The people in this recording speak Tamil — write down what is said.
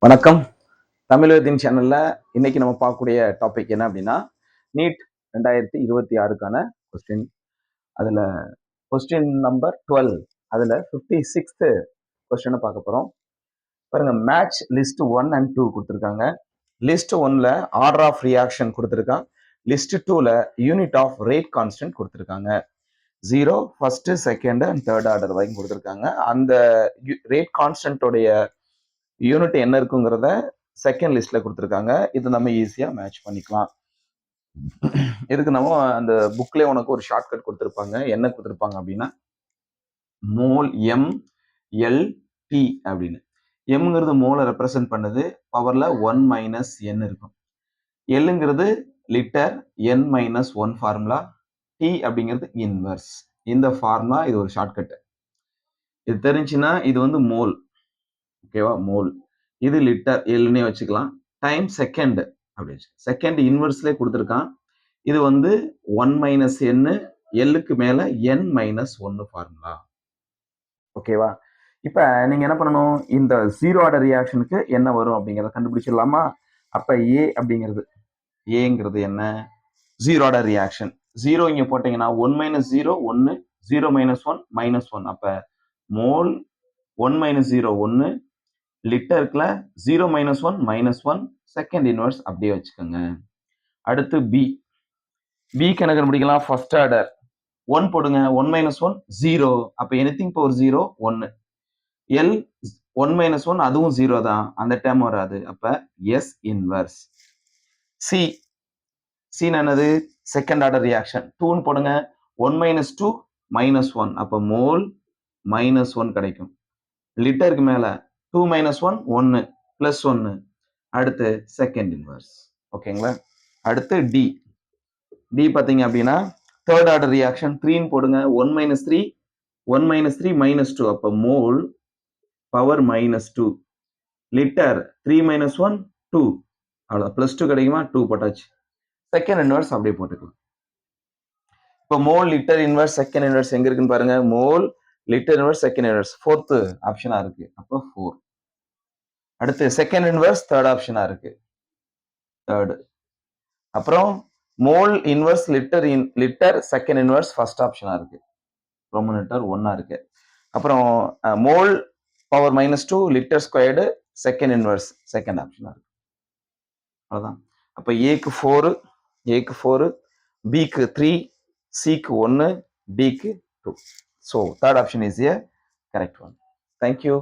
வணக்கம். தமிழகத்தின் சேனல்ல இன்னைக்கு நம்ம பார்க்கக்கூடிய டாபிக் என்ன அப்படின்னா, நீட் 2026க்கான கொஸ்டின். அதுல கொஸ்டின் நம்பர் 12. அதுல 56th கொஸ்டினை பார்க்க போறோம். பாருங்க, மேட்ச் லிஸ்ட் 1 and 2 கொடுத்துருக்காங்க. லிஸ்ட் 1ல ஆர்டர் ஆஃப் ரியாக்ஷன் கொடுத்துருக்கான். லிஸ்ட் 2ல யூனிட் ஆஃப் ரேட் கான்ஸ்டன்ட் கொடுத்துருக்காங்க. 0, first, second and third order வரைக்கும் கொடுத்துருக்காங்க. அந்த ரேட் கான்ஸ்டன்டோடைய யூனிட் என்ன இருக்குங்கிறத செகண்ட் லிஸ்ட்ல கொடுத்துருக்காங்க. இது நம்ம ஈஸியா மேட்ச் பண்ணிக்கலாம். இதுக்கு நம்ம அந்த புக்லேயே உனக்கு ஒரு ஷார்ட்கட் கொடுத்துருப்பாங்க. என்ன கொடுத்துருப்பாங்க அப்படின்னா, மோல் எம் எல் டி அப்படின்னு. எம்ங்கிறது மோலை ரெப்ரசென்ட் பண்ணுது, பவர்ல 1 மைனஸ் என் இருக்கும். எல்லுங்கிறது லிட்டர், என் மைனஸ் 1 ஃபார்முலா, டி அப்படிங்கிறது இன்வர்ஸ். இந்த ஃபார்முலா இது ஒரு ஷார்ட்கட். இது தெரிஞ்சுன்னா இது வந்து மோல், ஓகேவா? மோல். இது லிட்டர், எல்னே வச்சுக்கலாம். டைம் செகண்ட் அப்படி செகண்ட் இன்வெர்ஸ்லேயே கொடுத்துருக்கான். இது வந்து 1 மைனஸ் என், எல்லுக்கு மேல என் மைனஸ் 1 ஃபார்முலா, ஓகேவா? இப்ப நீங்க என்ன பண்ணணும், இந்த ஜீரோ ஆர்டர் ரியாக்ஷனுக்கு என்ன வரும் அப்படிங்கிறத கண்டுபிடிச்சிடலாமா? அப்ப ஏ அப்படிங்கிறது, ஏங்கிறது என்ன? Zero order reaction. ஜீரோ இங்க போட்டீங்கன்னா 1 மைனஸ் 0 1, 0 மைனஸ் 1 மைனஸ் 1. அப்ப mole 1 minus 0 1, லிட்டருக்குல 0 minus 1 minus 1, second inverse அப்படியே வச்சுக்கோங்க. அடுத்து பி. பிக்கு என்ன கண்டுபிடிக்கலாம்? ஃபர்ஸ்ட் ஆர்டர் 1 போடுங்க. 1 மைனஸ் 1 0. அப்ப எனிதிங் பவர் 0 1. எல் 1 மைனஸ் 1 அதுவும் 0 தான், அந்த டேர்ம் வராது. அப்ப எஸ் இன்வர்ஸ். சி. சி என்னது? Second order reaction. 2 போடுங்க. 1 மைனஸ் 2 மைனஸ் 1. அப்ப மோல் மைனஸ் 1 கிடைக்கும். லிட்டருக்கு மேல 2 மைனஸ் 1 1 பிளஸ் 1. அடுத்து செகண்ட் இன்வர்ஸ், ஓகேங்களா? அடுத்து டி. டி பார்த்தீங்க அப்படின்னா தேர்ட் ஆர்டர் ரியாக்ஷன். 3 போடுங்க. 1 மைனஸ் 3 1 மைனஸ் 3 மைனஸ் 2. அப்போ mole power minus 2. Litre 3 minus 1 2. அவ்வளோ பிளஸ் 2 கிடைக்குமா? 2 போட்டாச்சு. செகண்ட் இன்வர்ஸ் அப்படியே போட்டுக்கலாம். இப்போ mole litre inverse second inverse எங்க இருக்குன்னு பாருங்க. Mole litre inverse second inverse fourth ஆப்ஷனா இருக்கு. அப்போ 4. அடுத்து செகண்ட் இன்வர்ஸ் தேர்ட் ஆப்ஷனா இருக்கு, தேர்ட். அப்புறம் mole inverse litre second inverse first ஆப்ஷனா இருக்கு, ரோமன் லெட்டர் 1 இருக்கு. அப்புறம் mole power minus 2 litre squared second inverse second ஆப்ஷனா இருக்கு. அவ்வளவுதான். அப்ப ஏக்கு 4, பிக்கு 3, சிக்கு 1, டிக்கு 2. So third option is a correct one. Thank you.